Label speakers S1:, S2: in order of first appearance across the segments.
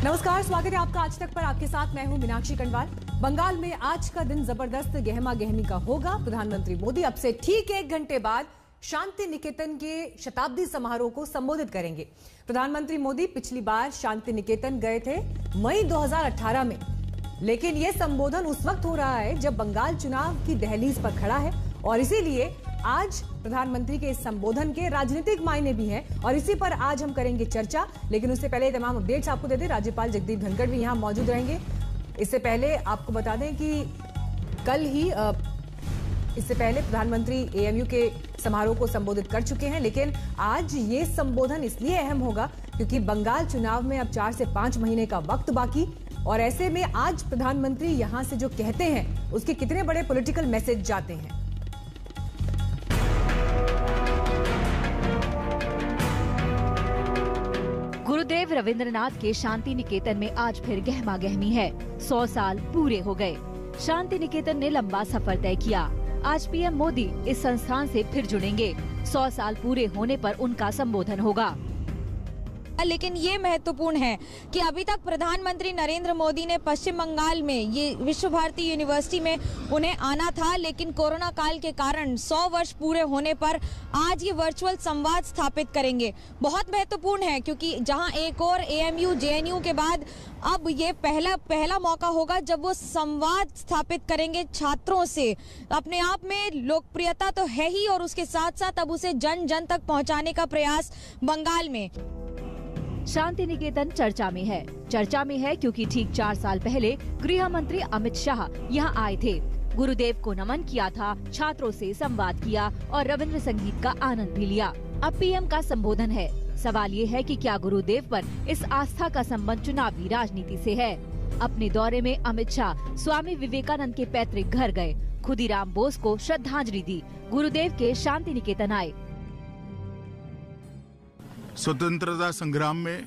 S1: नमस्कार, स्वागत है आपका आज तक पर। आपके साथ मैं हूं मीनाक्षी कंडवाल। बंगाल में आज का दिन जबरदस्त गहमा गहमी का होगा। प्रधानमंत्री मोदी अब से ठीक 1 घंटे बाद शांति निकेतन के शताब्दी समारोह को संबोधित करेंगे। प्रधानमंत्री मोदी पिछली बार शांति निकेतन गए थे मई 2018 में, लेकिन यह संबोधन उस वक्त हो रहा है जब बंगाल चुनाव की दहलीज पर खड़ा है और इसीलिए आज प्रधानमंत्री के इस संबोधन के राजनीतिक मायने भी हैं और इसी पर आज हम करेंगे चर्चा। लेकिन उससे पहले तमाम अपडेट्स आपको दे दें। राज्यपाल जगदीप धनखड़ भी यहां मौजूद रहेंगे। इससे पहले आपको बता दें कि कल ही इससे पहले प्रधानमंत्री एएमयू के समारोह को संबोधित कर चुके हैं, लेकिन आज ये संबोधन इसलिए अहम होगा क्योंकि बंगाल चुनाव में अब 4 से 5 महीने का वक्त बाकी, और ऐसे में आज प्रधानमंत्री यहां से जो कहते हैं उसके कितने बड़े पॉलिटिकल मैसेज जाते हैं।
S2: गुरुदेव रविंद्रनाथ के शांति निकेतन में आज फिर गहमा गहमी है। 100 साल पूरे हो गए। शांति निकेतन ने लंबा सफर तय किया। आज पीएम मोदी इस संस्थान से फिर जुड़ेंगे। 100 साल पूरे होने पर उनका संबोधन होगा।
S3: लेकिन ये महत्वपूर्ण है कि अभी तक प्रधानमंत्री नरेंद्र मोदी ने पश्चिम बंगाल में ये विश्व भारती यूनिवर्सिटी में उन्हें आना था, लेकिन कोरोना काल के कारण 100 वर्ष पूरे होने पर आज ये वर्चुअल संवाद स्थापित करेंगे। बहुत महत्वपूर्ण है क्योंकि जहां एक और एएमयू जेएनयू के बाद अब ये पहला मौका होगा जब वो संवाद स्थापित करेंगे छात्रों से। अपने आप में लोकप्रियता तो है ही और उसके साथ साथ अब उसे जन जन तक पहुंचाने का प्रयास बंगाल में।
S2: शांति निकेतन चर्चा में है क्योंकि ठीक 4 साल पहले गृह मंत्री अमित शाह यहाँ आए थे। गुरुदेव को नमन किया था, छात्रों से संवाद किया और रविंद्र संगीत का आनंद भी लिया। अब पीएम का संबोधन है। सवाल ये है कि क्या गुरुदेव पर इस आस्था का संबंध चुनावी राजनीति से है। अपने दौरे में अमित शाह स्वामी विवेकानंद के पैतृक घर गए, खुदीराम बोस को श्रद्धांजलि दी, गुरुदेव के शांति निकेतन आए।
S4: स्वतंत्रता संग्राम में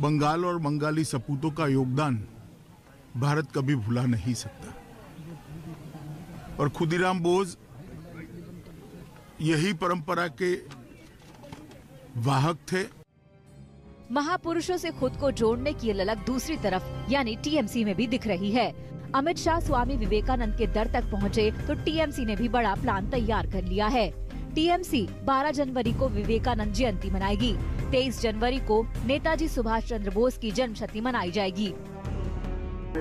S4: बंगाल और बंगाली सपूतों का योगदान भारत कभी भुला नहीं सकता और खुदीराम बोस यही परंपरा के वाहक थे।
S2: महापुरुषों से खुद को जोड़ने की ललक दूसरी तरफ यानी टीएमसी में भी दिख रही है। अमित शाह स्वामी विवेकानंद के दर तक पहुंचे तो टीएमसी ने भी बड़ा प्लान तैयार कर लिया है। टीएमसी 12 जनवरी को विवेकानंद जयंती मनाएगी। 23 जनवरी को नेताजी सुभाष चंद्र बोस की जन्मशती मनाई जाएगी।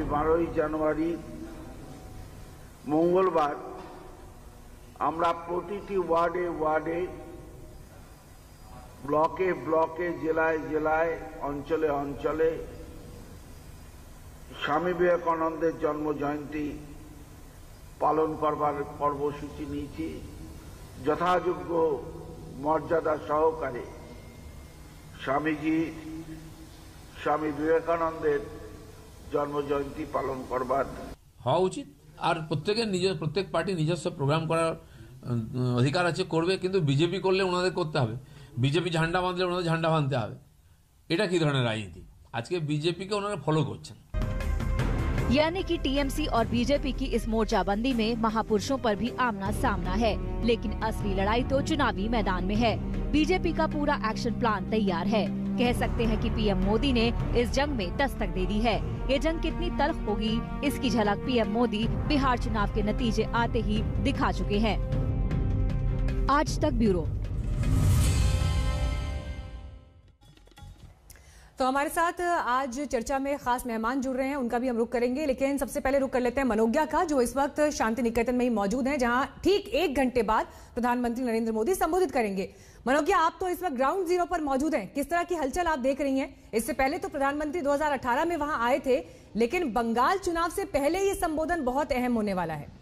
S5: 12 জানুয়ারি मंगलवार আমরা প্রতিটি ওয়ার্ডে ওয়ার্ডে ব্লকে ব্লকে জেলায় জেলায় অঞ্চলে অঞ্চলে স্বামী বিবেকানন্দের জন্ম জয়ন্তী পালন করবার কর্মসূচি নিয়েছি। যথাযোগ্য মর্যাদা সহকারে স্বামীজি স্বামী বিবেকানন্দের জন্মজয়ন্তী পালন করবার
S6: হওয়া উচিত। আর প্রত্যেক পার্টি নিজস্ব প্রোগ্রাম করার অধিকার আছে, করবে, কিন্তু বিজেপি করলে ওনাদের করতে হবে। বিজেপি ঝান্ডা বাঁধলে ওনাদের ঝান্ডা বাঁধতে হবে। এটা কি ধরনের রাজনীতি? আজকে বিজেপিকে ওনারা ফলো করছেন।
S2: यानी कि टीएमसी और बीजेपी की इस मोर्चाबंदी में महापुरुषों पर भी आमना सामना है, लेकिन असली लड़ाई तो चुनावी मैदान में है। बीजेपी का पूरा एक्शन प्लान तैयार है। कह सकते हैं कि पीएम मोदी ने इस जंग में दस्तक दे दी है। ये जंग कितनी तल्ख होगी इसकी झलक पीएम मोदी बिहार चुनाव के नतीजे आते ही दिखा चुके हैं। आज तक ब्यूरो।
S1: तो हमारे साथ आज चर्चा में खास मेहमान जुड़ रहे हैं, उनका भी हम रुख करेंगे, लेकिन सबसे पहले रुख कर लेते हैं मनोज्ञा का, जो इस वक्त शांति निकेतन में ही मौजूद हैं, जहां ठीक 1 घंटे बाद प्रधानमंत्री नरेंद्र मोदी संबोधित करेंगे। मनोज्ञा, आप तो इस वक्त ग्राउंड जीरो पर मौजूद हैं, किस तरह की हलचल आप देख रही हैं? इससे पहले तो प्रधानमंत्री 2018 में वहां आए थे, लेकिन बंगाल चुनाव से पहले ये संबोधन बहुत अहम होने वाला है।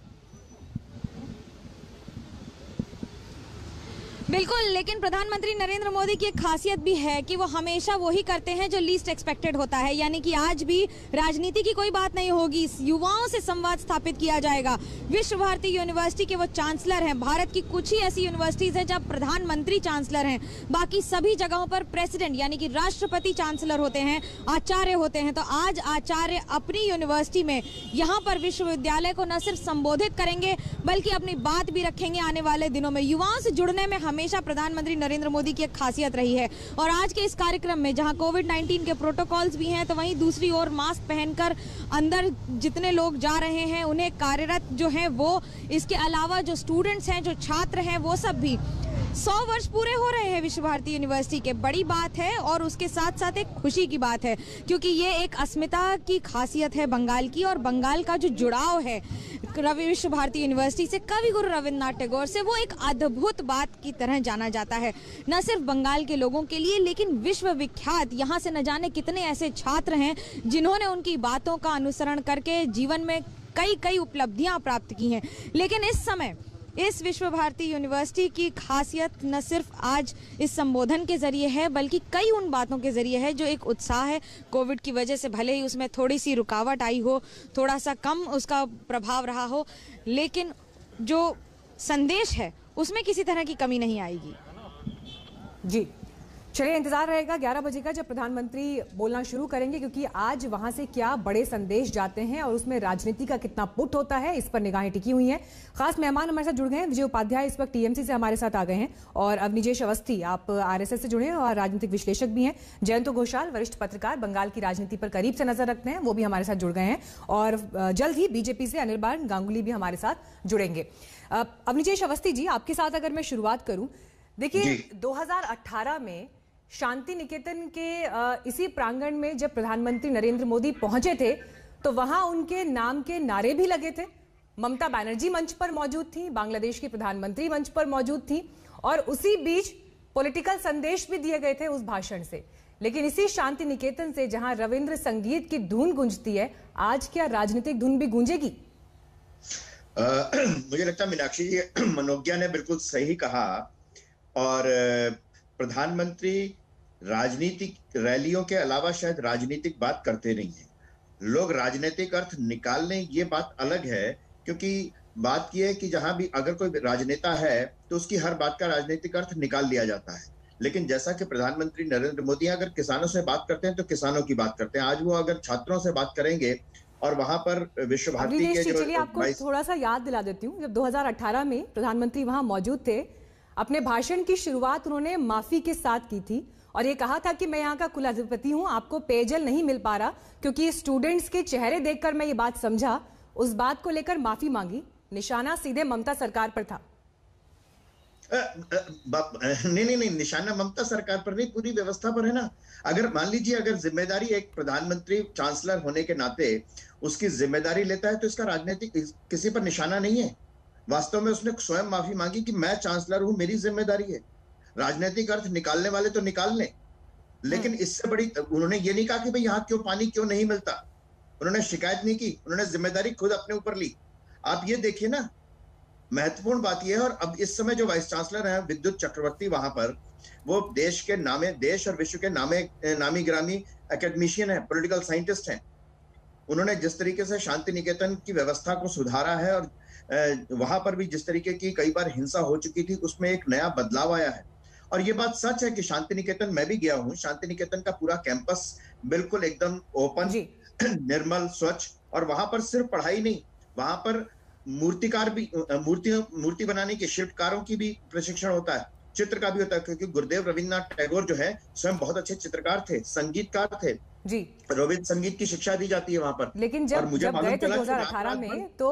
S3: बिल्कुल, लेकिन प्रधानमंत्री नरेंद्र मोदी की एक खासियत भी है कि वो हमेशा वही करते हैं जो लीस्ट एक्सपेक्टेड होता है। यानी कि आज भी राजनीति की कोई बात नहीं होगी, युवाओं से संवाद स्थापित किया जाएगा। विश्व भारती यूनिवर्सिटी के वो चांसलर हैं। भारत की कुछ ही ऐसी यूनिवर्सिटीज हैं जहाँ प्रधानमंत्री चांसलर हैं, बाकी सभी जगहों पर प्रेसिडेंट यानी कि राष्ट्रपति चांसलर होते हैं, आचार्य होते हैं। तो आज आचार्य अपनी यूनिवर्सिटी में यहाँ पर विश्वविद्यालय को न सिर्फ संबोधित करेंगे बल्कि अपनी बात भी रखेंगे आने वाले दिनों में। युवाओं से जुड़ने में हमेशा हमेशा प्रधानमंत्री नरेंद्र मोदी की एक खासियत रही है। और आज के इस कार्यक्रम में जहां कोविड-19 के प्रोटोकॉल्स भी हैं, तो वहीं दूसरी ओर मास्क पहनकर अंदर जितने लोग जा रहे हैं उन्हें कार्यरत जो हैं वो, इसके अलावा जो स्टूडेंट्स हैं, जो छात्र हैं, वो सब भी 100 वर्ष पूरे हो रहे हैं विश्व भारती यूनिवर्सिटी के। बड़ी बात है और उसके साथ साथ एक खुशी की बात है, क्योंकि ये एक अस्मिता की खासियत है बंगाल की, और बंगाल का जो जुड़ाव है विश्व भारती यूनिवर्सिटी से, कवि गुरु रविन्द्रनाथ टैगोर से, वो एक अद्भुत बात की तरह जाना जाता है। न सिर्फ बंगाल के लोगों के लिए, लेकिन विश्व विख्यात यहाँ से न जाने कितने ऐसे छात्र हैं जिन्होंने उनकी बातों का अनुसरण करके जीवन में कई उपलब्धियां प्राप्त की हैं। लेकिन इस समय इस विश्व भारती यूनिवर्सिटी की खासियत न सिर्फ आज इस संबोधन के जरिए है, बल्कि कई उन बातों के जरिए है जो एक उत्साह है। कोविड की वजह से भले ही उसमें थोड़ी सी रुकावट आई हो, थोड़ा सा कम उसका प्रभाव रहा हो, लेकिन जो संदेश है उसमें किसी तरह की कमी नहीं आएगी।
S1: जी चलिए, इंतजार रहेगा 11 बजे का जब प्रधानमंत्री बोलना शुरू करेंगे, क्योंकि आज वहां से क्या बड़े संदेश जाते हैं और उसमें राजनीति का कितना पुट होता है, इस पर निगाहें टिकी हुई हैं। खास मेहमान हमारे साथ जुड़ गए हैं। विजय उपाध्याय इस वक्त टीएमसी से हमारे साथ आ गए हैं, और अवनिजेश अवस्थी आप आरएसएस से जुड़े हैं और राजनीतिक विश्लेषक भी हैं। जयंत घोषाल वरिष्ठ पत्रकार, बंगाल की राजनीति पर करीब से नजर रखते हैं, वो भी हमारे साथ जुड़ गए हैं। और जल्द ही बीजेपी से अनिर्बान गांगुली भी हमारे साथ जुड़ेंगे। अवनिजेश अवस्थी जी, आपके साथ अगर मैं शुरुआत करूं, देखिए 2018 में शांति निकेतन के इसी प्रांगण में जब प्रधानमंत्री नरेंद्र मोदी पहुंचे थे, तो वहां उनके नाम के नारे भी लगे थे। ममता बनर्जी मंच पर मौजूद थी, बांग्लादेश की प्रधानमंत्री मंच पर मौजूद थी, और उसी बीच पॉलिटिकल संदेश भी दिए गए थे उस भाषण से। लेकिन इसी शांति निकेतन से जहां रविंद्र संगीत की धुन गूंजती है, आज क्या राजनीतिक धुन भी गूंजेगी?
S7: मुझे लगता है मीनाक्षी जी, मनोज्ञा ने बिल्कुल सही कहा। और प्रधानमंत्री राजनीतिक रैलियों के अलावा शायद राजनीतिक बात करते नहीं है। लोग राजनीतिक अर्थ निकाल लें, ये बात अलग है, क्योंकि बात यह है कि जहां भी अगर कोई राजनेता है तो उसकी हर बात का राजनीतिक अर्थ निकाल लिया जाता है। लेकिन जैसा कि प्रधानमंत्री नरेंद्र मोदी अगर किसानों से बात करते हैं तो किसानों की बात करते हैं, आज वो अगर छात्रों से बात करेंगे और वहां पर विश्व भारती के जो,
S1: चलिए आपको थोड़ा सा याद दिला देती हूँ। जब 2018 में प्रधानमंत्री वहां मौजूद थे, अपने भाषण की शुरुआत उन्होंने माफी के साथ की थी और ये कहा था कि मैं यहाँ का कुलाधिपति हूं, आपको पेयजल नहीं मिल पा रहा, क्योंकि स्टूडेंट्स के चेहरे देखकर मैं ये बात समझा। उस बात को लेकर माफी मांगी, निशाना सीधे ममता सरकार पर था।
S7: नहीं, निशाना ममता सरकार पर नहीं, पूरी व्यवस्था पर है ना। अगर मान लीजिए, अगर जिम्मेदारी एक प्रधानमंत्री चांसलर होने के नाते उसकी जिम्मेदारी लेता है, तो इसका राजनीतिक किसी पर निशाना नहीं है। वास्तव में उसने स्वयं माफी मांगी कि मैं चांसलर हूं, मेरी जिम्मेदारी है। राजनीतिक अर्थ निकालने वाले तो निकाल लें, लेकिन इससे बड़ी उन्होंने ये नहीं कहा कि भाई यहाँ क्यों पानी क्यों नहीं मिलता। उन्होंने शिकायत नहीं की, उन्होंने जिम्मेदारी खुद अपने ऊपर ली। आप ये देखिए ना, महत्वपूर्ण बात यह है। और अब इस समय जो वाइस चांसलर है विद्युत चक्रवर्ती, वहां पर वो देश के नामे, देश और विश्व के नामी ग्रामी एकेडमिशियन है, पॉलिटिकल साइंटिस्ट हैं। उन्होंने जिस तरीके से शांति निकेतन की व्यवस्था को सुधारा है और वहां पर भी जिस तरीके की कई बार हिंसा हो चुकी थी, उसमें एक नया बदलाव आया है। और ये बात सच है कि शांति निकेतन, मैं भी गया हूं, शांति निकेतन का पूरा कैंपस बिल्कुल एकदम ओपन, निर्मल, स्वच्छ। और वहां पर सिर्फ पढ़ाई नहीं, वहां पर मूर्तिकार भी, मूर्ति बनाने के शिल्पकारों की भी प्रशिक्षण होता है, चित्र का भी होता है, क्योंकि गुरुदेव रविन्द्रनाथ टैगोर जो है स्वयं बहुत अच्छे चित्रकार थे, संगीतकार थे
S1: जी।
S7: रविंद्र संगीत की शिक्षा दी जाती है वहां पर।
S1: लेकिन जब गए थे 2018 में तो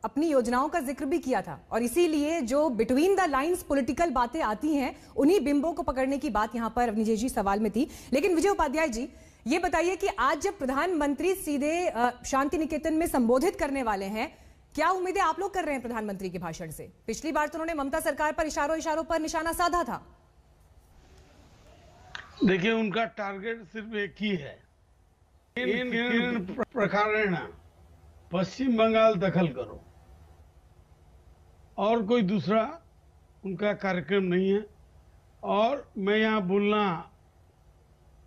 S1: अपनी योजनाओं का जिक्र भी किया था, और इसीलिए जो बिटवीन द लाइंस पॉलिटिकल बातें आती हैं, उन्हीं बिंबों को पकड़ने की बात यहां पर अवनिजेश जी सवाल में थी। लेकिन विजय उपाध्याय जी, ये बताइए कि आज जब प्रधानमंत्री सीधे शांति निकेतन में संबोधित करने वाले हैं, क्या उम्मीदें आप लोग कर रहे हैं प्रधानमंत्री के भाषण से? पिछली बार तो उन्होंने ममता सरकार पर इशारों पर निशाना साधा था।
S8: देखिए, उनका टारगेट सिर्फ एक ही है, प्रकारेण पश्चिम बंगाल दखल करो, और कोई दूसरा उनका कार्यक्रम नहीं है। और मैं यहाँ बोलना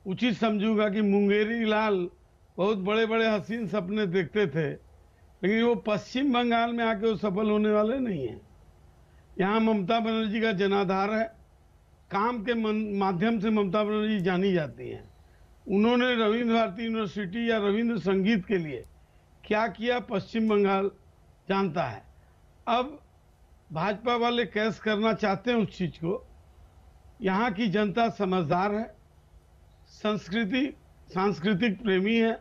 S8: उचित समझूंगा कि मुंगेरी लाल बहुत बड़े बड़े हसीन सपने देखते थे, लेकिन वो पश्चिम बंगाल में आके वो सफल होने वाले नहीं हैं। यहाँ ममता बनर्जी का जनाधार है, काम के माध्यम से ममता बनर्जी जानी जाती हैं। उन्होंने रविंद्र भारती यूनिवर्सिटी या रविंद्र संगीत के लिए क्या किया पश्चिम बंगाल जानता है। अब भाजपा वाले कैश करना चाहते हैं उस चीज को, यहाँ की जनता समझदार है, सांस्कृतिक प्रेमी है,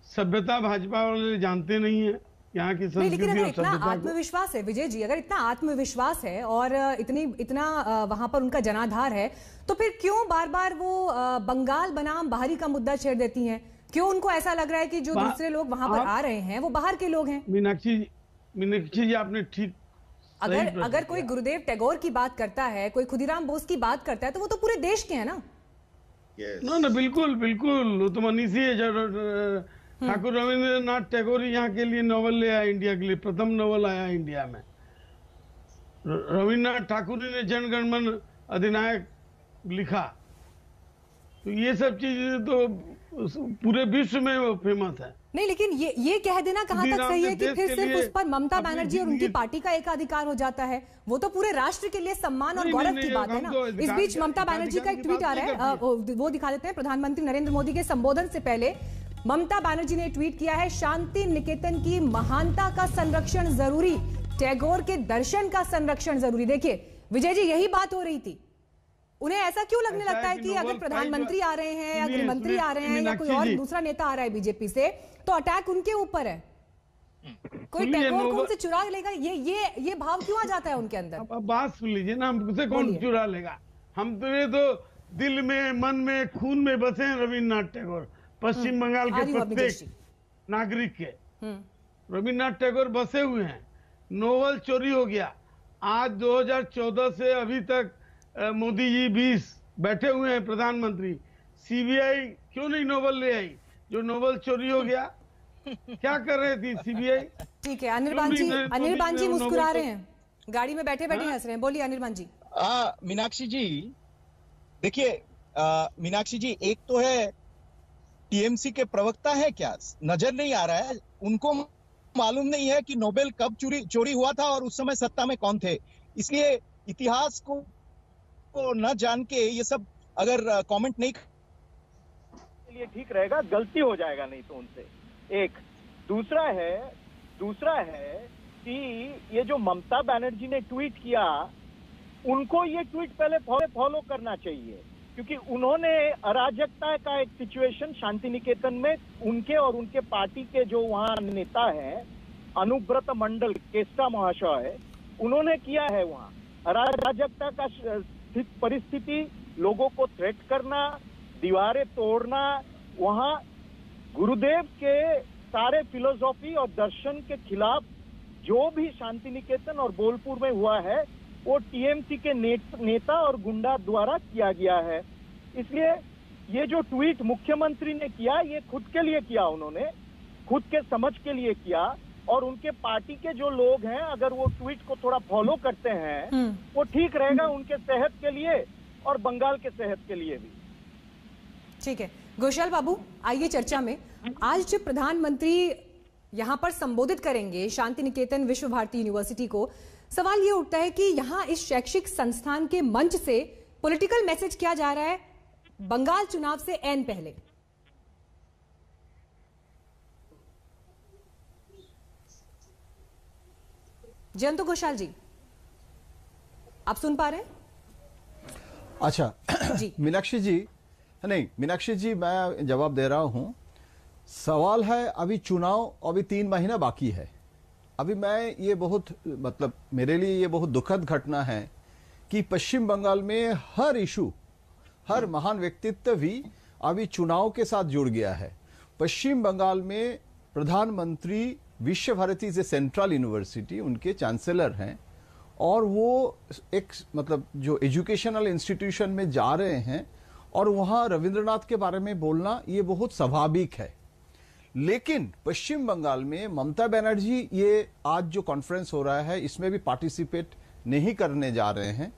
S8: सभ्यता भाजपा वाले जानते नहीं है यहाँ की
S1: नहीं, लेकिन
S8: संस्कृति
S1: अगर
S8: और
S1: इतना
S8: सभ्यता को।
S1: आत्मविश्वास है विजय जी, अगर इतना आत्मविश्वास है और इतना वहां पर उनका जनाधार है, तो फिर क्यों बार बार वो बंगाल बनाम बाहरी का मुद्दा छेड़ देती हैं? क्यों उनको ऐसा लग रहा है कि जो दूसरे लोग वहां पर आ रहे हैं वो बाहर के लोग हैं?
S8: मीनाक्षी जी आपने ठीक
S1: अगर कोई गुरुदेव टैगोर की बात करता है, कोई खुदीराम बोस की बात करता है, तो वो तो पूरे देश के हैं ना।
S8: ना बिल्कुल बिल्कुल, वो तो मनीषी है। ठाकुर रविंद्रनाथ टैगोर यहाँ के लिए नॉवल ले आया, इंडिया के लिए प्रथम नॉवल आया इंडिया में। रविन्द्रनाथ ठाकुर ने जनगणमन अधिनायक लिखा, तो ये सब चीजें तो पूरे विश्व में वो फेमस है।
S1: नहीं, लेकिन ये कह देना कहां तक सही है कि फिर सिर्फ उस पर ममता बनर्जी और उनकी पार्टी का एकाधिकार हो जाता है? वो तो पूरे राष्ट्र के लिए सम्मान और गौरव की बात है ना। इस बीच ममता बनर्जी का एक ट्वीट आ रहा है, वो दिखा देते हैं। प्रधानमंत्री नरेंद्र मोदी के संबोधन से पहले ममता बनर्जी ने ट्वीट किया है, शांति निकेतन की महानता का संरक्षण जरूरी, टैगोर के दर्शन का संरक्षण जरूरी। देखिए विजय जी, यही बात हो रही थी। उन्हें ऐसा क्यों लगने लगता है कि अगर प्रधानमंत्री आ रहे हैं या गृह मंत्री आ रहे हैं या कोई और दूसरा नेता आ रहा है बीजेपी से, तो अटैक उनके ऊपर है? कोई टैगोर को उनसे चुरा लेगा, ये भाव क्यों आ जाता है उनके अंदर?
S8: अब बात सुन लीजिए ना, हमसे कौन चुरा लेगा? हम तो दिल में, मन में, खून में बसे हैं रविन्द्रनाथ टैगोर, पश्चिम बंगाल के प्रत्येक नागरिक के रविन्द्रनाथ टैगोर बसे हुए हैं। नोबेल चोरी हो गया, आज 2014 से अभी तक मोदी जी 20 बैठे हुए हैं प्रधानमंत्री। सीबीआई क्यों नहीं नोबेल ले आई जो नोबेल चोरी हो गया? क्या कर रहे थी सीबीआई?
S1: ठीक है, अनिर्बान जी मुस्कुरा रहे हैं, गाड़ी में बैठे बैठे हंस रहे हैं। बोलिए अनिर्बान जी।
S9: मीनाक्षी जी देखिए, मीनाक्षी जी एक तो है टीएमसी के प्रवक्ता है क्या, नजर नहीं आ रहा है उनको, मालूम नहीं है कि नोबेल कब चोरी हुआ था और उस समय सत्ता में कौन थे। इसलिए इतिहास को न जान के ये सब अगर कमेंट नहीं के लिए ठीक रहेगा, गलती हो जाएगा नहीं तो उनसे। एक दूसरा है कि ये जो ममता बनर्जी ने ट्वीट किया, उनको ये ट्वीट पहले फॉलो करना चाहिए, क्योंकि उन्होंने अराजकता का एक सिचुएशन शांति निकेतन में उनके और उनके पार्टी के जो वहाँ नेता हैं, अनुव्रत मंडल केस्टा महाशय, उन्होंने किया है वहाँ अराजकता का परिस्थिति, लोगों को थ्रेट करना, दीवारें तोड़ना। वहाँ गुरुदेव के सारे फिलोसॉफी और दर्शन के खिलाफ जो भी शांति निकेतन और बोलपुर में हुआ है, वो टीएमसी के नेता और गुंडा द्वारा किया गया है। इसलिए ये जो ट्वीट मुख्यमंत्री ने किया, ये खुद के लिए किया, उन्होंने खुद के समझ के लिए किया, और उनके पार्टी के जो लोग हैं अगर वो ट्वीट को थोड़ा फॉलो करते हैं वो ठीक रहेगा उनके सेहत के लिए और बंगाल के सेहत के लिए भी।
S1: ठीक है घोषाल बाबू, आइए चर्चा में। आज जब प्रधानमंत्री यहां पर संबोधित करेंगे शांति निकेतन विश्व भारती यूनिवर्सिटी को, सवाल ये उठता है कि यहां इस शैक्षिक संस्थान के मंच से पॉलिटिकल मैसेज किया जा रहा है बंगाल चुनाव से ऐन पहले। जयंत घोषाल जी, आप सुन पा रहे हैं?
S10: अच्छा जी मीनाक्षी जी, नहीं मीनाक्षी जी मैं जवाब दे रहा हूं। सवाल है अभी चुनाव, अभी 3 महीना बाकी है। अभी मैं ये बहुत मतलब मेरे लिए ये बहुत दुखद घटना है कि पश्चिम बंगाल में हर इशू, हर महान व्यक्तित्व भी अभी चुनाव के साथ जुड़ गया है। पश्चिम बंगाल में प्रधानमंत्री विश्व भारती से सेंट्रल यूनिवर्सिटी उनके चांसलर हैं और वो एक मतलब जो एजुकेशनल इंस्टीट्यूशन में जा रहे हैं और वहां रविंद्रनाथ के बारे में बोलना ये बहुत स्वाभाविक है। लेकिन पश्चिम बंगाल में ममता बनर्जी ये आज जो कॉन्फ्रेंस हो रहा है इसमें भी पार्टिसिपेट नहीं करने जा रहे हैं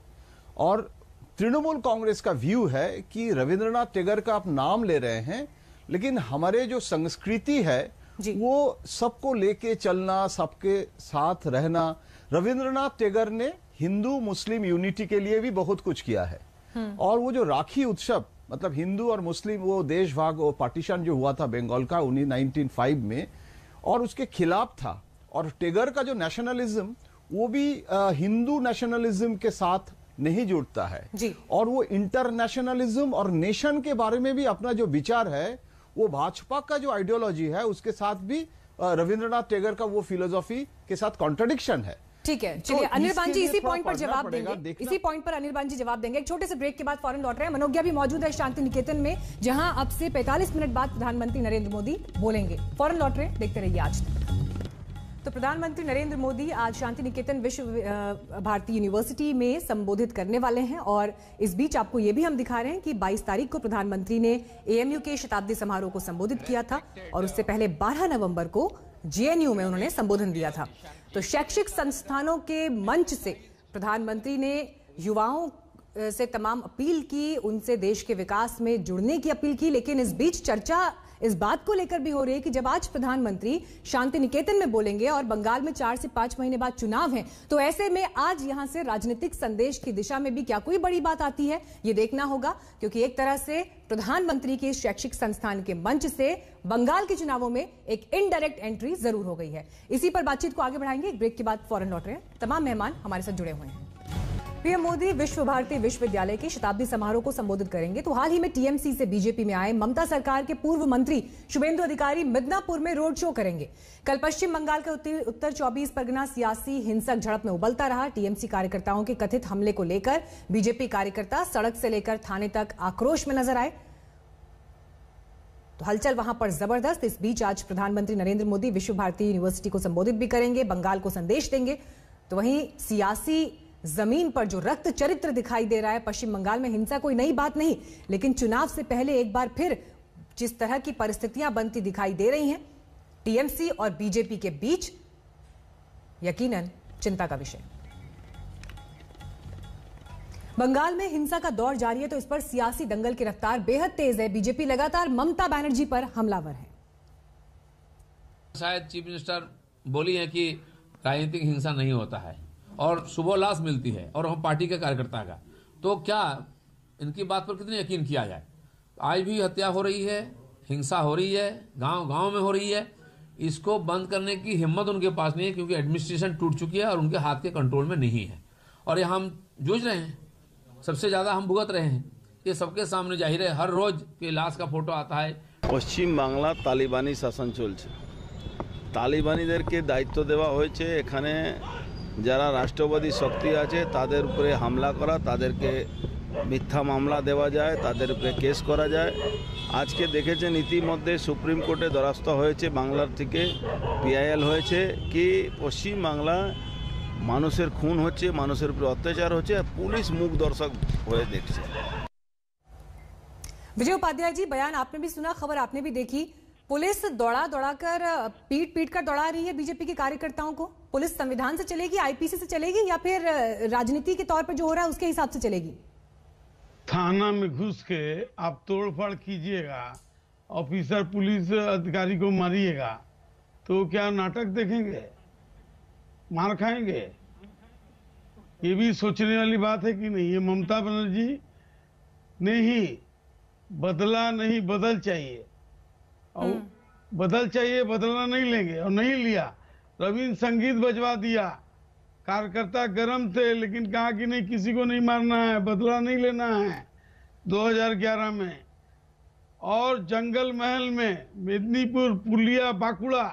S10: और तृणमूल कांग्रेस का व्यू है कि रविंद्रनाथ टैगोर का आप नाम ले रहे हैं, लेकिन हमारे जो संस्कृति है वो सबको लेके चलना, सबके साथ रहना। रविंद्रनाथ टैगोर ने हिंदू मुस्लिम यूनिटी के लिए भी बहुत कुछ किया है और वो जो राखी उत्सव मतलब हिंदू और मुस्लिम वो देश भाग और पार्टीशन जो हुआ था बंगाल का 1905 में और उसके खिलाफ था। और टैगोर का जो नेशनलिज्म वो भी हिंदू नेशनलिज्म के साथ नहीं जुड़ता है
S1: जी।
S10: और वो इंटरनेशनलिज्म और नेशन के बारे में भी अपना जो विचार है, वो भाजपा का जो आइडियोलॉजी है उसके साथ भी रविंद्रनाथ टैगोर का वो फिलोसॉफी के साथ कॉन्ट्रडिक्शन है।
S1: ठीक है, चलिए अनिर्बान जी इसी पॉइंट पर जवाब देंगे, इसी पॉइंट पर अनिर्बान जी जवाब देंगे। एक छोटे से ब्रेक के बाद फौरन लौट रहे हैं। मनोज्ञा भी मौजूद है शांति निकेतन में, जहां अब से 45 मिनट बाद प्रधानमंत्री नरेंद्र मोदी बोलेंगे। फौरन लौट रहे हैं, देखते रहिए आज तक। तो प्रधानमंत्री नरेंद्र मोदी आज शांति निकेतन विश्व भारती यूनिवर्सिटी में संबोधित करने वाले हैं, और इस बीच आपको ये भी हम दिखा रहे हैं कि 22 तारीख को प्रधानमंत्री ने एएमयू के शताब्दी समारोह को संबोधित किया था, और उससे पहले 12 नवंबर को जेएनयू में उन्होंने संबोधन दिया था। तो शैक्षिक संस्थानों के मंच से प्रधानमंत्री ने युवाओं से तमाम अपील की, उनसे देश के विकास में जुड़ने की अपील की। लेकिन इस बीच चर्चा इस बात को लेकर भी हो रही है कि जब आज प्रधानमंत्री शांति निकेतन में बोलेंगे और बंगाल में 4 से 5 महीने बाद चुनाव हैं, तो ऐसे में आज यहां से राजनीतिक संदेश की दिशा में भी क्या कोई बड़ी बात आती है, ये देखना होगा। क्योंकि एक तरह से प्रधानमंत्री के शैक्षिक संस्थान के मंच से बंगाल के चुनावों में एक इनडायरेक्ट एंट्री जरूर हो गई है। इसी पर बातचीत को आगे बढ़ाएंगे, एक ब्रेक के बाद फौरन लौट रहे हैं। तमाम मेहमान हमारे साथ जुड़े हुए हैं। पीएम मोदी विश्व भारती विश्वविद्यालय के शताब्दी समारोह को संबोधित करेंगे। तो हाल ही में टीएमसी से बीजेपी में आए ममता सरकार के पूर्व मंत्री शुभेंदु अधिकारी मिदनापुर में रोड शो करेंगे। कल पश्चिम बंगाल के उत्तर 24 परगना सियासी हिंसक झड़प में उबलता रहा। टीएमसी कार्यकर्ताओं के कथित हमले को लेकर बीजेपी कार्यकर्ता सड़क से लेकर थाने तक आक्रोश में नजर आए, तो हलचल वहां पर जबरदस्त। इस बीच आज प्रधानमंत्री नरेंद्र मोदी विश्व भारती यूनिवर्सिटी को संबोधित भी करेंगे, बंगाल को संदेश देंगे। तो वहीं सियासी जमीन पर जो रक्त चरित्र दिखाई दे रहा है पश्चिम बंगाल में, हिंसा कोई नई बात नहीं, लेकिन चुनाव से पहले एक बार फिर जिस तरह की परिस्थितियां बनती दिखाई दे रही हैं टीएमसी और बीजेपी के बीच, यकीनन चिंता का विषय। बंगाल में हिंसा का दौर जारी है, तो इस पर सियासी दंगल की रफ्तार बेहद तेज है। बीजेपी लगातार ममता बनर्जी पर हमलावर है।
S6: शायद चीफ मिनिस्टर बोली है कि राजनीतिक हिंसा नहीं होता है और शुभोल्लास मिलती है, और हम पार्टी के कार्यकर्ता का, तो क्या इनकी बात पर कितने यकीन किया जाए। आज भी हत्या हो रही है, हिंसा हो रही है, गांव-गांव में हो रही है। इसको बंद करने की हिम्मत उनके पास नहीं है, क्योंकि एडमिनिस्ट्रेशन टूट चुकी है और उनके हाथ के कंट्रोल में नहीं है। और यहाँ हम जूझ रहे हैं, सबसे ज्यादा हम भुगत रहे हैं, ये सबके सामने जाहिर है। हर रोज के लाश का फोटो आता है।
S11: पश्चिम बांगला तालिबानी शासन चलছে, तालिबानीদেরকে দায়িত্ব দেওয়া হয়েছে এখানে যারা রাষ্ট্রবাদী শক্তি আছে তাদের উপরে হামলা করা, তাদেরকে মিথ্যা মামলা দেওয়া যায়, তাদের উপরে কেস করা যায়। আজকে দেখেছেন ইতিমধ্যে সুপ্রিম কোর্টে দ্বারস্থ হয়েছে, বাংলার থেকে পিআইএল হয়েছে कि পশ্চিম বাংলা মানুষের খুন হচ্ছে, মানুষের উপরে অত্যাচার হচ্ছে, পুলিশ মুখ দর্শক হয়ে দেখছে।
S1: विजय उपाध्याय जी, बयान आपने भी सुना, खबर आपने भी देखी। पुलिस दौड़ा कर पीट कर दौड़ा रही है बीजेपी के कार्यकर्ताओं को। पुलिस संविधान से चलेगी, आईपीसी से चलेगी, या फिर राजनीति के तौर पर जो हो रहा है उसके हिसाब से चलेगी?
S8: थाना में घुस के आप तोड़फाड़ कीजिएगा, ऑफिसर पुलिस अधिकारी को मारिएगा, तो क्या नाटक देखेंगे, मार खाएंगे? ये भी सोचने वाली बात है कि नहीं। ये ममता बनर्जी ने ही बदला नहीं, बदल चाहिए, और बदल चाहिए, बदलना नहीं लेंगे, और नहीं लिया। रविंद्र संगीत बजवा दिया, कार्यकर्ता गरम थे, लेकिन कहा कि नहीं, किसी को नहीं मारना है, बदला नहीं लेना है 2011 में। और जंगल महल में मेदिनीपुर, पुलिया, बाकुड़ा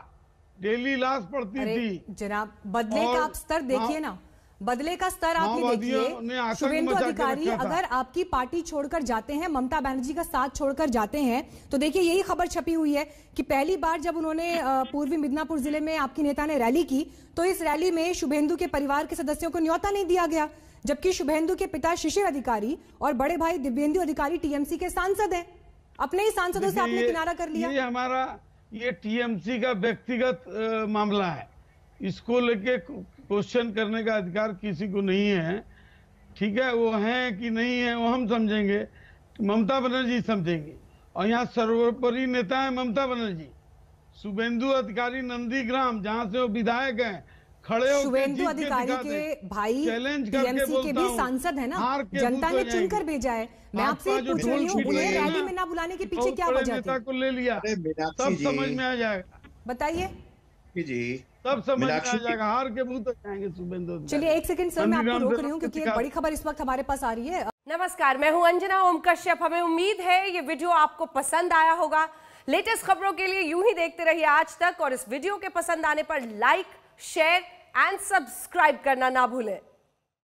S8: डेली लाश पड़ती थी।
S1: जनाब, बदले का आप स्तर देखिए ना, बदले का स्तर आप ये देखिए। शुभेंदु अधिकारी अगर आपकी पार्टी छोड़कर जाते हैं, ममता बनर्जी का साथ छोड़कर जाते हैं, तो देखिए यही खबर छपी हुई है कि पहली बार जब उन्होंने पूर्वी मिदनापुर जिले में आपकी नेता ने रैली की, तो इस रैली में शुभेंदु के परिवार के सदस्यों को न्योता नहीं दिया गया, जबकि शुभेंदु के पिता शिशिर अधिकारी और बड़े भाई दिव्येंदु अधिकारी टीएमसी के सांसद हैं। अपने ही सांसदों से आपने किनारा कर लिया।
S8: ये हमारा ये टीएमसी का व्यक्तिगत मामला है, इसको लेके क्वेश्चन करने का अधिकार किसी को नहीं है। ठीक है, वो हैं कि नहीं है वो हम समझेंगे, ममता बनर्जी समझेंगे, और यहाँ सर्वोपरि नेता है ममता बनर्जी। शुभेंदु अधिकारी नंदीग्राम, जहाँ से वो विधायक हैं, खड़े होकर
S1: शुभेंदु अधिकारी के भाई टीएमसी के भी सांसद है ना, जनता ने चुनकर भेजा है। मैं आपसे पूछ रही हूँ, उन्हें रैली में ना बुलाने के पीछे क्या वजह थी?
S8: नेता को ले लिया, सब समझ में आ जाएगा।
S1: बताइए
S7: जी।
S8: तब समझ आ जाएगा, हार के मुंह तो जाएंगे शुभेंदु।
S1: चलिए एक सेकंड सर, मैं आपको रोक रही हूँ क्योंकि एक बड़ी खबर इस वक्त हमारे पास आ रही है।
S12: नमस्कार, मैं हूं अंजना ओम कश्यप। हमें उम्मीद है ये वीडियो आपको पसंद आया होगा। लेटेस्ट खबरों के लिए यूं ही देखते रहिए आज तक, और इस वीडियो के पसंद आने पर लाइक, शेयर एंड सब्सक्राइब करना ना भूलें।